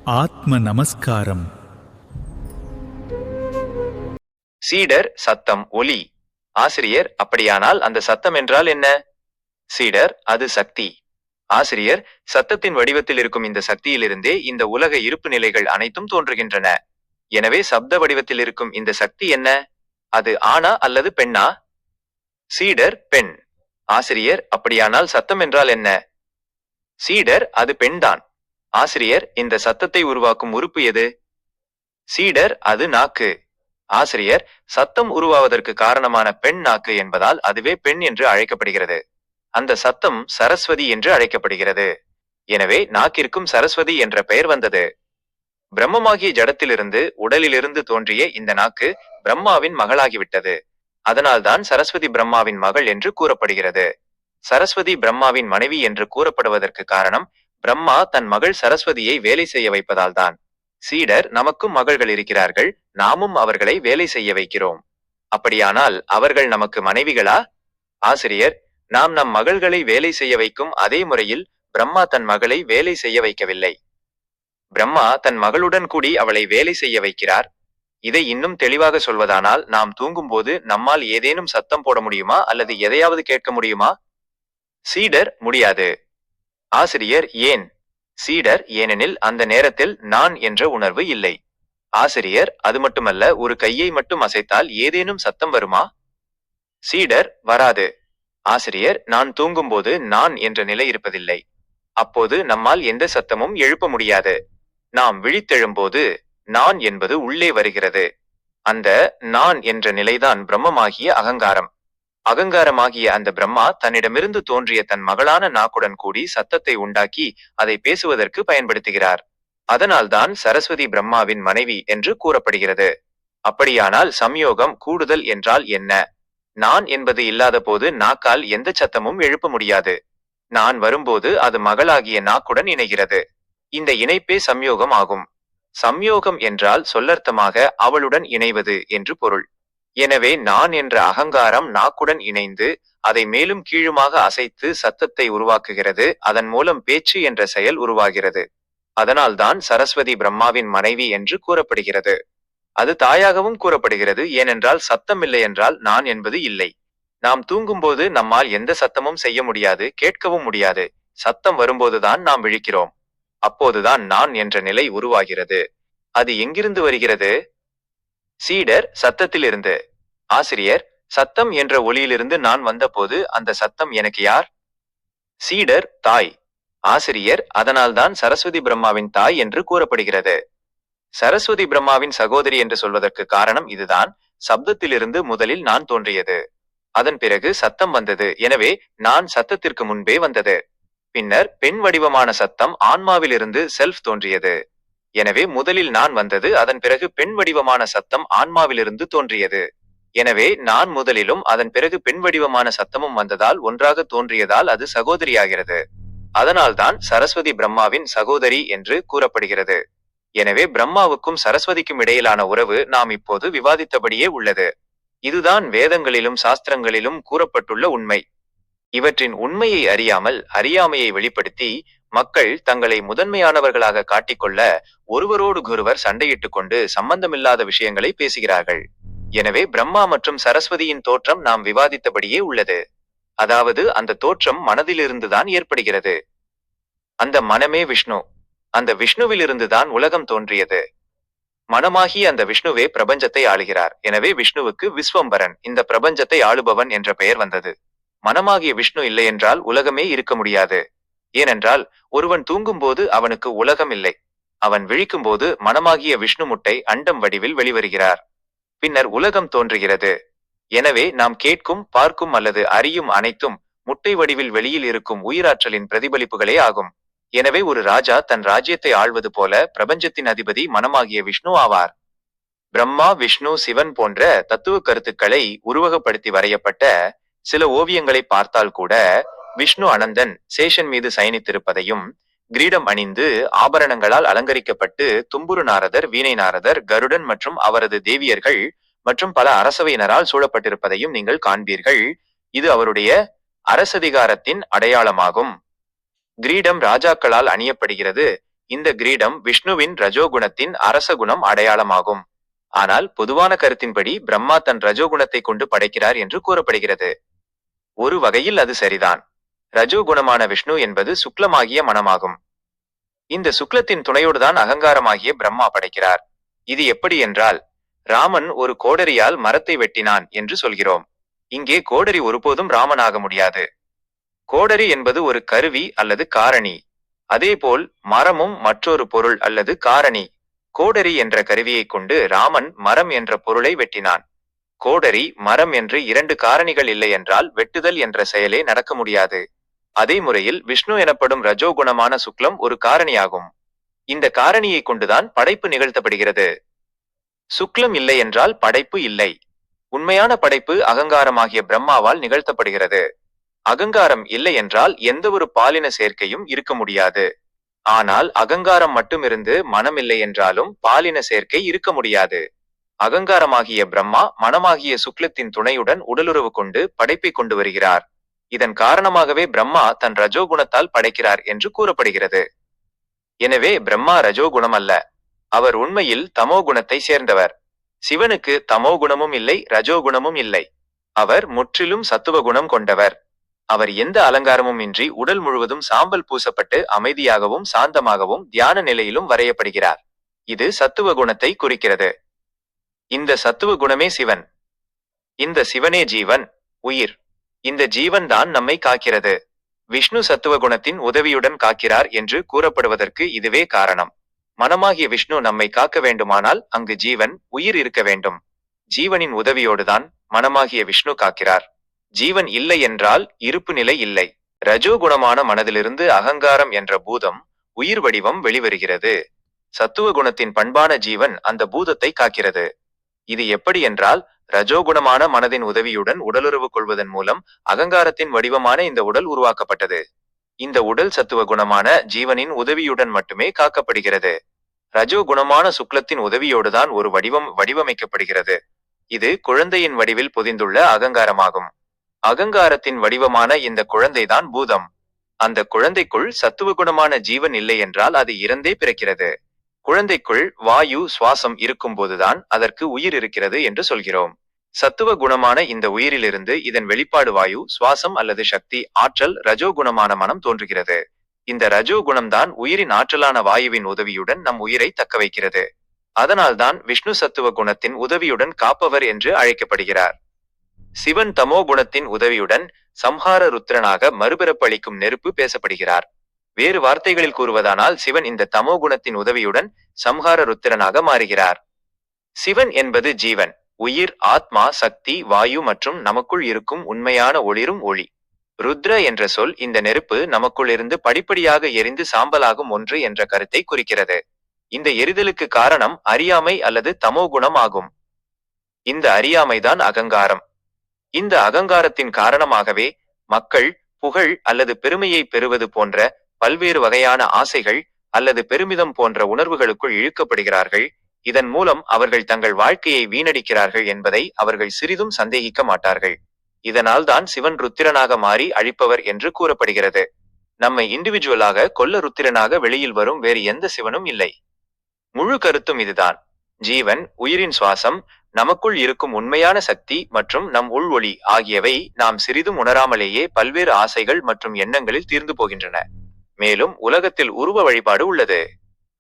ஆத்ம நமஸ்காரம். சீடர் சத்தம் ஒலி. ஆசிரியர் அப்படியானால் அந்த சத்தம் என்றால் என்ன? சீடர் அது சக்தி. ஆசிரியர் சத்தத்தின் வடிவத்தில் இருக்கும் இந்த சக்தியிலிருந்தே இந்த உலக இருப்பு நிலைகள் அனைத்தும் தோன்றுகின்றன. எனவே சப்த வடிவத்தில் இருக்கும் இந்த சக்தி என்ன? அது ஆணா அல்லது பெண்ணா? சீடர் பெண். ஆசிரியர் அப்படியானால் சத்தம் என்றால் என்ன? சீடர் அது பெண்தான். ஆசிரியர் இந்த சத்தத்தை உருவாக்கும் உறுப்பு எது? சீடர் அது நாக்கு. ஆசிரியர் சத்தம் உருவாவதற்கு காரணமான பெண் நாக்கு என்பதால் அதுவே பெண் என்று அழைக்கப்படுகிறது. அந்த சத்தம் சரஸ்வதி என்று அழைக்கப்படுகிறது. எனவே நாக்கிற்கும் சரஸ்வதி என்ற பெயர் வந்தது. பிரம்மமாகிய ஜடத்திலிருந்து உடலிலிருந்து தோன்றிய இந்த நாக்கு பிரம்மாவின் மகளாகிவிட்டது. அதனால்தான் சரஸ்வதி பிரம்மாவின் மகள் என்று கூறப்படுகிறது. சரஸ்வதி பிரம்மாவின் மனைவி என்று கூறப்படுவதற்கு காரணம் பிரம்மா தன் மகள் சரஸ்வதியை வேலை செய்ய வைப்பதால்தான். சீடர் நமக்கும் மகள்கள் இருக்கிறார்கள், நாமும் அவர்களை வேலை செய்ய வைக்கிறோம். அப்படியானால் அவர்கள் நமக்கு மனைவிகளா? ஆசிரியர் நாம் நம் மகள்களை வேலை செய்ய வைக்கும் அதே முறையில் பிரம்மா தன் மகளை வேலை செய்ய வைக்கவில்லை. பிரம்மா தன் மகளுடன் கூடி அவளை வேலை செய்ய வைக்கிறார். இதை இன்னும் தெளிவாக சொல்வதானால் நாம் தூங்கும்போது நம்மால் ஏதேனும் சத்தம் போட முடியுமா அல்லது எதையாவது கேட்க முடியுமா? சீடர் முடியாது. ஆசிரியர் ஏன்? சீடர் ஏனெனில் அந்த நேரத்தில் நான் என்ற உணர்வு இல்லை. ஆசிரியர் அது மட்டுமல்ல, ஒரு கையை மட்டும் அசைத்தால் ஏதேனும் சத்தம் வருமா? சீடர் வராது. ஆசிரியர் நான் தூங்கும்போது நான் என்ற நிலை இருப்பதில்லை. அப்போது நம்மால் எந்த சத்தமும் எழுப்ப முடியாது. நாம் விழித்தெழும்போது நான் என்பது உள்ளே வருகிறது. அந்த நான் என்ற நிலைதான் பிரம்மமாகிய அகங்காரம். அகங்காரமாகிய அந்த பிரம்மா தன்னிடமிருந்து தோன்றிய தன் மகளான நாக்குடன் கூடி சத்தத்தை உண்டாக்கி அதை பேசுவதற்கு பயன்படுத்துகிறார். அதனால்தான் சரஸ்வதி பிரம்மாவின் மனைவி என்று கூறப்படுகிறது. அப்படியானால் சம்யோகம் கூடுதல் என்றால் என்ன? நான் என்பது இல்லாத போது நாக்கால் எந்த சத்தமும் எழுப்ப முடியாது. நான் வரும்போது அது மகளாகிய நாக்குடன் இணைகிறது. இந்த இணைப்பே சம்யோகம் ஆகும். சம்யோகம் என்றால் சொல்லர்த்தமாக அவளுடன் இணைவது என்று பொருள். எனவே நான் என்ற அகங்காரம் நாக்குடன் இணைந்து அதை மேலும் கீழுமாக அசைத்து சத்தத்தை உருவாக்குகிறது. அதன் மூலம் பேச்சு என்ற செயல் உருவாகிறது. அதனால்தான் சரஸ்வதி பிரம்மாவின் மனைவி என்று கூறப்படுகிறது. அது தாயாகவும் கூறப்படுகிறது. ஏனென்றால் சத்தம் இல்லை என்றால் நான் என்பது இல்லை. நாம் தூங்கும்போது நம்மால் எந்த சத்தமும் செய்ய முடியாது, கேட்கவும் முடியாது. சத்தம் வரும்போதுதான் நாம் விழிக்கிறோம். அப்போதுதான் நான் என்ற நிலை உருவாகிறது. அது எங்கிருந்து வருகிறது? சீடர் சத்தத்திலிருந்து. ஆசிரியர் சத்தம் என்ற ஒலியிலிருந்து நான் வந்தபோது அந்த சத்தம் எனக்கு யார்? சீடர் தாய். ஆசிரியர் அதனால்தான் சரஸ்வதி பிரம்மாவின் தாய் என்று கூறப்படுகிறது. சரஸ்வதி பிரம்மாவின் சகோதரி என்று சொல்வதற்கு காரணம் இதுதான். சப்தத்திலிருந்து முதலில் நான் தோன்றியது. அதன் பிறகு சத்தம் வந்தது. எனவே நான் சத்தத்திற்கு முன்பே வந்தது. பின்னர் பெண் வடிவமான சத்தம் ஆன்மாவிலிருந்து செல்ஃப் தோன்றியது. எனவே முதலில் நான் வந்தது, அதன் பிறகு பெண் வடிவமான சத்தம் ஆன்மாவிலிருந்து தோன்றியது. எனவே நான் முதலிலும் அதன் பிறகு பெண் வடிவமான சத்தமும் வந்ததால் ஒன்றாக தோன்றியதால் அது சகோதரியாகிறது. அதனால்தான் சரஸ்வதி பிரம்மாவின் சகோதரி என்று கூறப்படுகிறது. எனவே பிரம்மாவுக்கும் சரஸ்வதிக்கும் இடையிலான உறவு நாம் இப்போது விவாதித்தபடியே உள்ளது. இதுதான் வேதங்களிலும் சாஸ்திரங்களிலும் கூறப்பட்டுள்ள உண்மை. இவற்றின் உண்மையை அறியாமல் அறியாமையை வெளிப்படுத்தி மக்கள் தங்களை முதன்மையானவர்களாக காட்டிக்கொள்ள ஒருவரோடொருவர் சண்டையிட்டுக் கொண்டு சம்பந்தமில்லாத விஷயங்களை பேசுகிறார்கள். எனவே பிரம்மா மற்றும் சரஸ்வதியின் தோற்றம் நாம் விவாதித்தபடியே உள்ளது. அதாவது அந்த தோற்றம் மனதிலிருந்துதான் ஏற்படுகிறது. அந்த மனமே விஷ்ணு. அந்த விஷ்ணுவிலிருந்துதான் உலகம் தோன்றியது. மனமாகி அந்த விஷ்ணுவே பிரபஞ்சத்தை ஆளுகிறார். எனவே விஷ்ணுவுக்கு விஸ்வம்பரன், இந்த பிரபஞ்சத்தை ஆளுபவன் என்ற பெயர் வந்தது. மனமாகிய விஷ்ணு இல்லை என்றால் உலகமே இருக்க முடியாது. ஏனென்றால் ஒருவன் தூங்கும்போது அவனுக்கு உலகம் இல்லை. அவன் விழிக்கும்போது மனமாகிய விஷ்ணு முட்டை அண்டம் வடிவில் வெளிவருகிறார். பின்னர் உலகம் தோன்றுகிறது. எனவே நாம் கேட்கும், பார்க்கும் அல்லது அறியும் அனைத்தும் முட்டை வடிவில் வெளியில் இருக்கும் உயிராற்றலின் பிரதிபலிப்புகளே ஆகும். எனவே ஒரு ராஜா தன் ராஜ்யத்தை ஆள்வது போல பிரபஞ்சத்தின் அதிபதி மனமாகிய விஷ்ணு ஆவார். பிரம்மா, விஷ்ணு, சிவன் போன்ற தத்துவ கருத்துக்களை உருவகப்படுத்தி வரையப்பட்ட சில ஓவியங்களை பார்த்தால் கூட விஷ்ணு அனந்தன் சேஷன் மீது சயனித்திருப்பதையும், கிரீடம் அணிந்து ஆபரணங்களால் அலங்கரிக்கப்பட்டு தும்புரு நாரதர், வீணை நாரதர், கருடன் மற்றும் அவரது தேவியர்கள் மற்றும் பல அரசவையினரால் சூழப்பட்டிருப்பதையும் நீங்கள் காண்பீர்கள். இது அவருடைய அரசதிகாரத்தின் அடையாளமாகும். கிரீடம் ராஜாக்களால் அணியப்படுகிறது. இந்த கிரீடம் விஷ்ணுவின் ரஜோகுணத்தின் அரச குணம் அடையாளமாகும். ஆனால் பொதுவான கருத்தின்படி பிரம்மா தன் ரஜோகுணத்தை கொண்டு படைக்கிறார் என்று கூறப்படுகிறது. ஒரு வகையில் அது சரிதான். ரஜோகுணமான விஷ்ணு என்பது சுக்லமாகிய மனமாகும். இந்த சுக்லத்தின் துணையோடுதான் அகங்காரமாகிய பிரம்மா படைக்கிறார். இது எப்படி என்றால், ராமன் ஒரு கோடரியால் மரத்தை வெட்டினான் என்று சொல்கிறோம். இங்கே கோடரி ஒருபோதும் ராமனாக முடியாது. கோடரி என்பது ஒரு கருவி அல்லது காரணி. அதேபோல் மரமும் மற்றொரு பொருள் அல்லது காரணி. கோடரி என்ற கருவியை கொண்டு ராமன் மரம் என்ற பொருளை வெட்டினான். கோடரி மரம் என்று இரண்டு காரணிகள் இல்லை என்றால் வெட்டுதல் என்ற செயலே நடக்க முடியாது. அதே முறையில் விஷ்ணு எனப்படும் ரஜோகுணமான சுக்லம் ஒரு காரணியாகும். இந்த காரணியை கொண்டுதான் படைப்பு நிகழ்த்தப்படுகிறது. சுக்லம் இல்லை என்றால் படைப்பு இல்லை. உண்மையான படைப்பு அகங்காரமாகிய பிரம்மாவால் நிகழ்த்தப்படுகிறது. அகங்காரம் இல்லை என்றால் எந்த ஒரு பாலின சேர்க்கையும் இருக்க முடியாது. ஆனால் அகங்காரம் மட்டுமிருந்து மனம் இல்லை என்றாலும் பாலின சேர்க்கை இருக்க முடியாது. அகங்காரமாகிய பிரம்மா மனமாகிய சுக்லத்தின் துணையுடன் உடலுறவு கொண்டு படைப்பை கொண்டு வருகிறார். இதன் காரணமாகவே பிரம்மா தன் ரஜோகுணத்தால் படைக்கிறார் என்று கூறப்படுகிறது. எனவே பிரம்மா ரஜோகுணம் அல்ல. அவர் உண்மையில் தமோ குணத்தை சேர்ந்தவர். சிவனுக்கு தமோ குணமும் இல்லை, ரஜோகுணமும் இல்லை. அவர் முற்றிலும் சத்துவ குணம் கொண்டவர். அவர் எந்த அலங்காரமும் இன்றி உடல் முழுவதும் சாம்பல் பூசப்பட்டு அமைதியாகவும் சாந்தமாகவும் தியான நிலையிலும் வரையப்படுகிறார். இது சத்துவ குணத்தை குறிக்கிறது. இந்த சத்துவ குணமே சிவன். இந்த சிவனே ஜீவன், உயிர். இந்த ஜீவன் தான் நம்மை காக்கிறது. விஷ்ணு சத்துவ குணத்தின் உதவியுடன் காக்கிறார் என்று கூறப்படுவதற்கு இதுவே காரணம். மனமாகிய விஷ்ணு நம்மை காக்க வேண்டுமானால் அங்கு ஜீவன், உயிர் இருக்க வேண்டும். ஜீவனின் உதவியோடுதான் மனமாகிய விஷ்ணு காக்கிறார். ஜீவன் இல்லை என்றால் இருப்பு நிலை இல்லை. ரஜோகுணமான மனதிலிருந்து அகங்காரம் என்ற பூதம், உயிர் வடிவம் வெளிவருகிறது. சத்துவ குணத்தின் பண்பான ஜீவன் அந்த பூதத்தை காக்கிறது. இது எப்படி என்றால், ரஜோகுணமான மனதின் உதவியுடன் உடலுறவு கொள்வதன் மூலம் அகங்காரத்தின் வடிவமான இந்த உடல் உருவாக்கப்பட்டது. இந்த உடல் சத்துவ குணமான ஜீவனின் உதவியுடன் மட்டுமே காக்கப்படுகிறது. ரஜோகுணமான சுக்லத்தின் உதவியோடுதான் ஒரு வடிவம் வடிவமைக்கப்படுகிறது. இது குழந்தையின் வடிவில் பொதிந்துள்ள அகங்காரமாகும். அகங்காரத்தின் வடிவமான இந்த குழந்தைதான் பூதம். அந்த குழந்தைக்குள் சத்துவ குணமான ஜீவன் இல்லை என்றால் அது இறந்தே பிறக்கிறது. குழந்தைக்குள் வாயு, சுவாசம் இருக்கும்போதுதான் அதற்கு உயிர் இருக்கிறது என்று சொல்கிறோம். சத்துவ குணமான இந்த உயிரிலிருந்து இதன் வெளிப்பாடு வாயு, சுவாசம் அல்லது சக்தி, ஆற்றல், ரஜோகுணமான மனம் தோன்றுகிறது. இந்த ரஜோகுணம்தான் உயிரின் ஆற்றலான வாயுவின் உதவியுடன் நம் உயிரை தக்க வைக்கிறது. அதனால்தான் விஷ்ணு சத்துவ குணத்தின் உதவியுடன் காப்பவர் என்று அழைக்கப்படுகிறார். சிவன் தமோ குணத்தின் உதவியுடன் சம்ஹார ருத்ரனாக மறுபிறப்பளிக்கும் நெருப்பு பேசப்படுகிறார். வேறு வார்த்தைகளில் கூறுவதானால் சிவன் இந்த தமோ குணத்தின் உதவியுடன் சம்ஹார ருத்திரனாக மாறுகிறார். சிவன் என்பது ஜீவன், உயிர், ஆத்மா, சக்தி, வாயு மற்றும் நமக்குள் இருக்கும் உண்மையான ஒளிரும் ஒளி. ருத்ர என்ற சொல் இந்த நெருப்பு நமக்குள் இருந்து படிப்படியாக எரிந்து சாம்பலாகும் ஒன்று என்ற கருத்தை குறிக்கிறது. இந்த எரிதலுக்கு காரணம் அறியாமை அல்லது தமோ குணம் ஆகும். இந்த அறியாமைதான் அகங்காரம். இந்த அகங்காரத்தின் காரணமாகவே மக்கள் புகழ் அல்லது பெருமையை பெறுவது போன்ற பல்வேறு வகையான ஆசைகள் அல்லது பெருமிதம் போன்ற உணர்வுகளுக்குள் இழுக்கப்படுகிறார்கள். இதன் மூலம் அவர்கள் தங்கள் வாழ்க்கையை வீணடிக்கிறார்கள் என்பதை அவர்கள் சிறிதும் சந்தேகிக்க மாட்டார்கள். இதனால் தான் சிவன் ருத்திரனாக மாறி அழிப்பவர் என்று கூறப்படுகிறது. நம்மை இண்டிவிஜுவலாக கொல்ல ருத்திரனாக வெளியில் வரும் வேறு எந்த சிவனும் இல்லை. முழு கருத்தும் இதுதான். ஜீவன், உயிரின் சுவாசம், நமக்குள் இருக்கும் உண்மையான சக்தி மற்றும் நம் உள் ஒளி ஆகியவை நாம் சிறிதும் உணராமலேயே பல்வேறு ஆசைகள் மற்றும் எண்ணங்களில் தீர்ந்து போகின்றன. மேலும் உலகத்தில் உருவ வழிபாடு உள்ளது.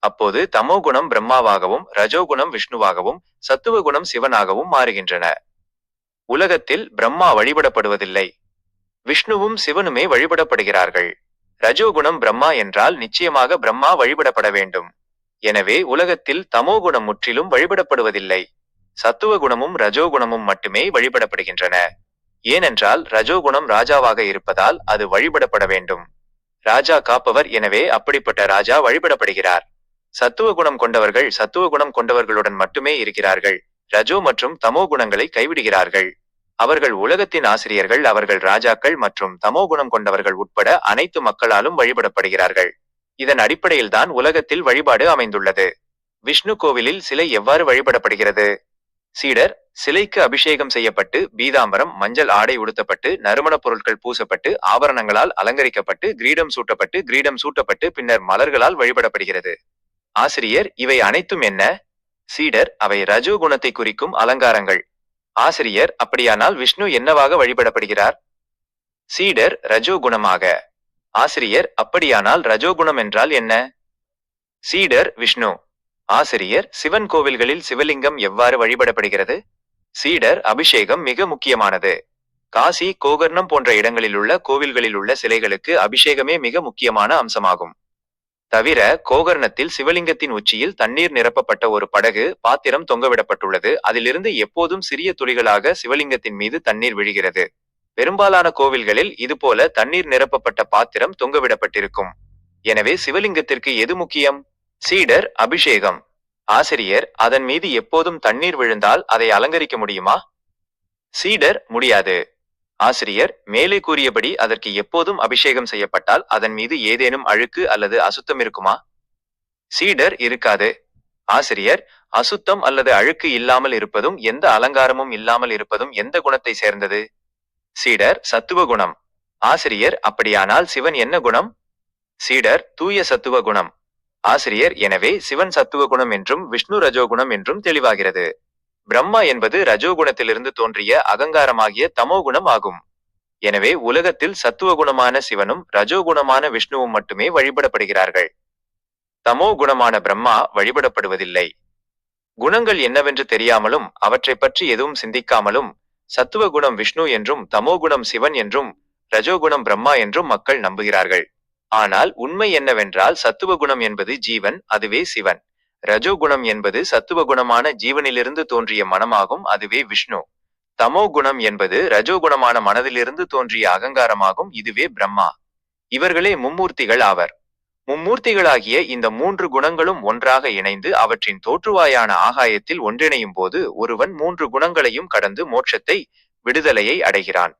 அப்போது தமோ குணம் பிரம்மாவாகவும் ரஜோகுணம் விஷ்ணுவாகவும் சத்துவ குணம் சிவனாகவும் மாறுகின்றன. உலகத்தில் பிரம்மா வழிபடப்படுவதில்லை. விஷ்ணுவும் சிவனுமே வழிபடப்படுகிறார்கள். ரஜோகுணம் பிரம்மா என்றால் நிச்சயமாக பிரம்மா வழிபடப்பட வேண்டும். எனவே உலகத்தில் தமோ குணம் முற்றிலும் வழிபடப்படுவதில்லை. சத்துவ குணமும் ரஜோகுணமும் மட்டுமே வழிபடப்படுகின்றன. ஏனென்றால் ரஜோகுணம் ராஜாவாக இருப்பதால் அது வழிபடப்பட வேண்டும். ராஜா காப்பவர், எனவே அப்படிப்பட்ட ராஜா வழிபடப்படுகிறார். சத்துவ குணம் கொண்டவர்கள் சத்துவ குணம் கொண்டவர்களுடன் மட்டுமே இருக்கிறார்கள். ரஜோ மற்றும் தமோ குணங்களை கைவிடுகிறார்கள். அவர்கள் உலகத்தின் ஆசிரியர்கள். அவர்கள் ராஜாக்கள் மற்றும் தமோ குணம் கொண்டவர்கள் உட்பட அனைத்து மக்களாலும் வழிபடப்படுகிறார்கள். இதன் அடிப்படையில்தான் உலகத்தில் வழிபாடு அமைந்துள்ளது. விஷ்ணு கோவிலில் சிலை எவ்வாறு வழிபடப்படுகிறது? சீடர் சிலைக்கு அபிஷேகம் செய்யப்பட்டு பீதாம்பரம் மஞ்சள் ஆடை உடுத்தப்பட்டு நறுமணப் பொருட்கள் பூசப்பட்டு ஆபரணங்களால் அலங்கரிக்கப்பட்டு கிரீடம் சூட்டப்பட்டு பின்னர் மலர்களால் வழிபடப்படுகிறது. ஆசிரியர் இவை அனைத்தும் என்ன? சீடர் அவை ரஜோ குணத்தை குறிக்கும் அலங்காரங்கள். ஆசிரியர் அப்படியானால் விஷ்ணு என்னவாக வழிபடப்படுகிறார்? சீடர் ரஜோ குணமாக. ஆசிரியர் அப்படியானால் ரஜோகுணம் என்றால் என்ன? சீடர் விஷ்ணு. ஆசிரியர் சிவன் கோவில்களில் சிவலிங்கம் எவ்வாறு வழிபடப்படுகிறது? சீடர் அபிஷேகம் மிக முக்கியமானது. காசி கோகர்ணம் போன்ற இடங்களிலுள்ள கோவில்களிலுள்ள சிலைகளுக்கு அபிஷேகமே மிக முக்கியமான அம்சமாகும். தவிர கோகர்ணத்தில் சிவலிங்கத்தின் உச்சியில் தண்ணீர் நிரப்பப்பட்ட ஒரு படகு பாத்திரம் தொங்கவிடப்பட்டுள்ளது. அதிலிருந்து எப்போதும் சிறிய துளிகளாக சிவலிங்கத்தின் மீது தண்ணீர் விழுகிறது. பெரும்பாலான கோவில்களில் இதுபோல தண்ணீர் நிரப்பப்பட்ட பாத்திரம் தொங்கவிடப்பட்டிருக்கும். எனவே சிவலிங்கத்திற்கு எது முக்கியம்? சீடர் அபிஷேகம். ஆசிரியர் அதன் மீது எப்போதும் தண்ணீர் விழுந்தால் அதை அலங்கரிக்க முடியுமா? சீடர் முடியாது. ஆசிரியர் மேலே கூறியபடி அதற்கு எப்போதும் அபிஷேகம் செய்யப்பட்டால் அதன் மீது ஏதேனும் அழுக்கு அல்லது அசுத்தம் இருக்குமா? சீடர் இருக்காது. ஆசிரியர் அசுத்தம் அல்லது அழுக்கு இல்லாமல் இருப்பதும் எந்த அலங்காரமும் இல்லாமல் இருப்பதும் எந்த குணத்தை சேர்ந்தது? சீடர் சத்துவ குணம். ஆசிரியர் அப்படியானால் சிவன் என்ன குணம்? சீடர் தூய சத்துவ குணம். ஆசிரியர் எனவே சிவன் சத்துவ குணம் என்றும் விஷ்ணு ரஜோகுணம் என்றும் தெளிவாகிறது. பிரம்மா என்பது ரஜோகுணத்திலிருந்து தோன்றிய அகங்காரமாகிய தமோகுணம் ஆகும். எனவே உலகத்தில் சத்துவ குணமான சிவனும் ரஜோகுணமான விஷ்ணுவும் மட்டுமே வழிபடப்படுகிறார்கள். தமோ குணமான பிரம்மா வழிபடப்படுவதில்லை. குணங்கள் என்னவென்று தெரியாமலும் அவற்றை பற்றி எதுவும் சிந்திக்காமலும் சத்துவ குணம் விஷ்ணு என்றும் தமோகுணம் சிவன் என்றும் ரஜோகுணம் பிரம்மா என்றும் மக்கள் நம்புகிறார்கள். ஆனால் உண்மை என்னவென்றால் சத்துவ குணம் என்பது ஜீவன், அதுவே சிவன். ரஜோகுணம் என்பது சத்துவ குணமான ஜீவனிலிருந்து தோன்றிய மனமாகும், அதுவே விஷ்ணு. தமோ குணம் என்பது ரஜோகுணமான மனதிலிருந்து தோன்றிய அகங்காரமாகும், இதுவே பிரம்மா. இவர்களே மும்மூர்த்திகள் ஆவர். மும்மூர்த்திகளாகிய இந்த மூன்று குணங்களும் ஒன்றாக இணைந்து அவற்றின் தோற்றுவாயான ஆகாயத்தில் ஒன்றிணையும் போது ஒருவன் மூன்று குணங்களையும் கடந்து மோட்சத்தை, விடுதலையை அடைகிறான்.